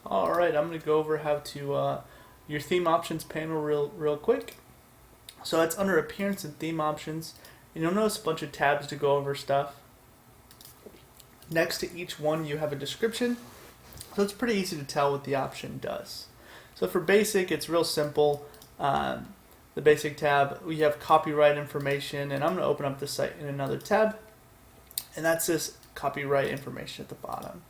Alright, I'm going to go over how to your theme options panel real quick. So it's under appearance and theme options, and you'll notice a bunch of tabs to go over stuff. Next to each one you have a description, so it's pretty easy to tell what the option does. So for basic, it's real simple. The basic tab, we have copyright information, and I'm going to open up the site in another tab, and that's this copyright information at the bottom.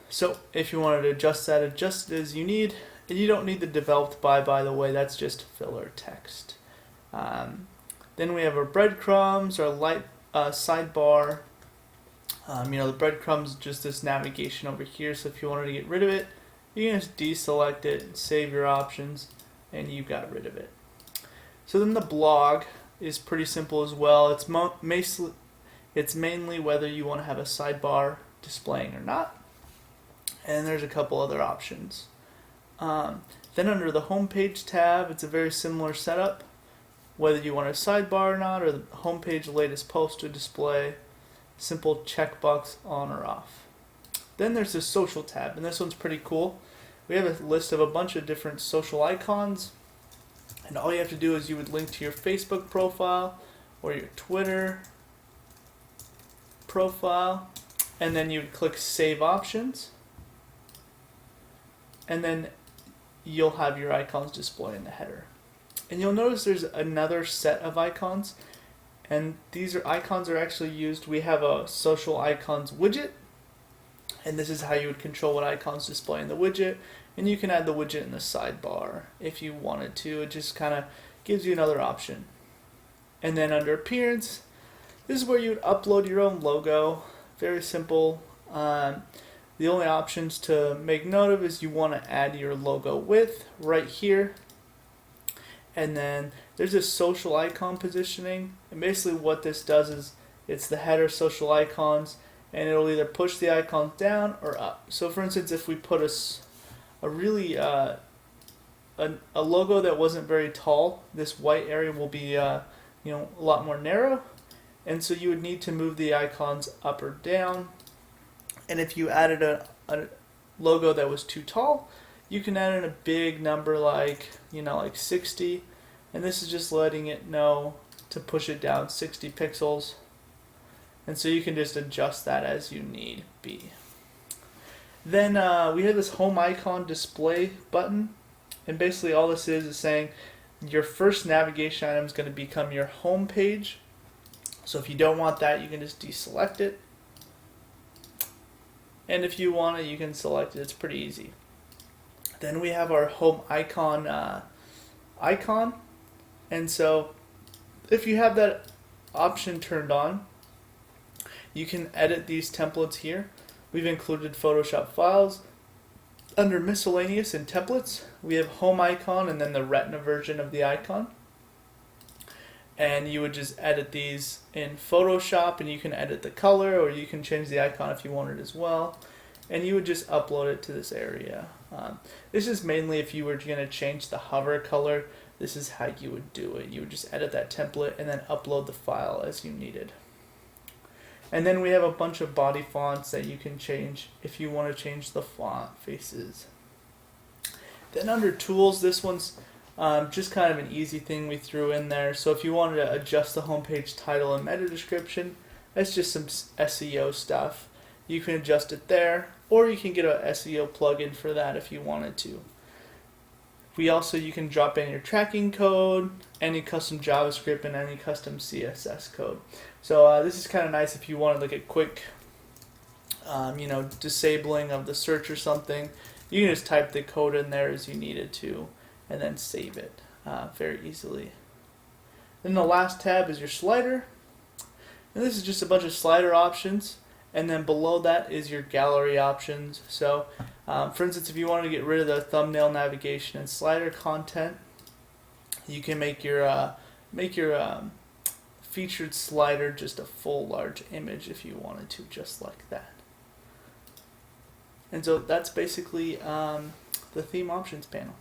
So if you wanted to adjust that, adjust it as you need, and you don't need the developed by the way, that's just filler text. Then we have our breadcrumbs, our light sidebar. The breadcrumbs, just this navigation over here, so if you wanted to get rid of it, you can just deselect it and save your options, and you got rid of it. So then the blog is pretty simple as well. It's mainly whether you want to have a sidebar displaying or not, and there's a couple other options. Then under the homepage tab, it's a very similar setup, whether you want a sidebar or not, or the homepage latest post to display, simple checkbox on or off. Then there's the social tab, and this one's pretty cool. We have a list of a bunch of different social icons, and all you have to do is you would link to your Facebook profile or your Twitter profile, and then you would click Save Options, and then you'll have your icons display in the header. And you'll notice there's another set of icons, and icons are actually used. We have a social icons widget, and this is how you would control what icons display in the widget, and you can add the widget in the sidebar if you wanted to. It just kind of gives you another option. And then under appearance, this is where you would upload your own logo. Very simple. The only options to make note of is you want to add your logo width right here. And then there's this social icon positioning, and basically what this does is it's the header social icons, and it'll either push the icons down or up. So for instance, if we put a logo that wasn't very tall, this white area will be a lot more narrow, and so you would need to move the icons up or down. And if you added a logo that was too tall, you can add in a big number like 60, and this is just letting it know to push it down 60 pixels. And so you can just adjust that as you need be. Then we have this home icon display button, and basically all this is saying your first navigation item is going to become your home page. So if you don't want that, you can just deselect it. And if you want it, you can select it. It's pretty easy. Then we have our home icon and so if you have that option turned on, you can edit these templates here. We've included Photoshop files. Under miscellaneous and templates, we have home icon and then the Retina version of the icon. And you would just edit these in Photoshop, and you can edit the color, or you can change the icon if you want it as well. And you would just upload it to this area. This is mainly if you were going to change the hover color. This is how you would do it. You would just edit that template and then upload the file as you needed. And then we have a bunch of body fonts that you can change if you want to change the font faces. Then under tools, this one's just kind of an easy thing we threw in there. So if you wanted to adjust the homepage title and meta description, that's just some SEO stuff. You can adjust it there, or you can get an SEO plugin for that if you wanted to. You can drop in your tracking code, any custom JavaScript, and any custom CSS code. So this is kind of nice if you wanted like a quick, disabling of the search or something. You can just type the code in there as you needed to, and then save it very easily. Then the last tab is your slider, and this is just a bunch of slider options. And then below that is your gallery options. So, for instance, if you want to get rid of the thumbnail navigation and slider content, you can make your featured slider just a full large image if you wanted to, just like that. And so that's basically the theme options panel.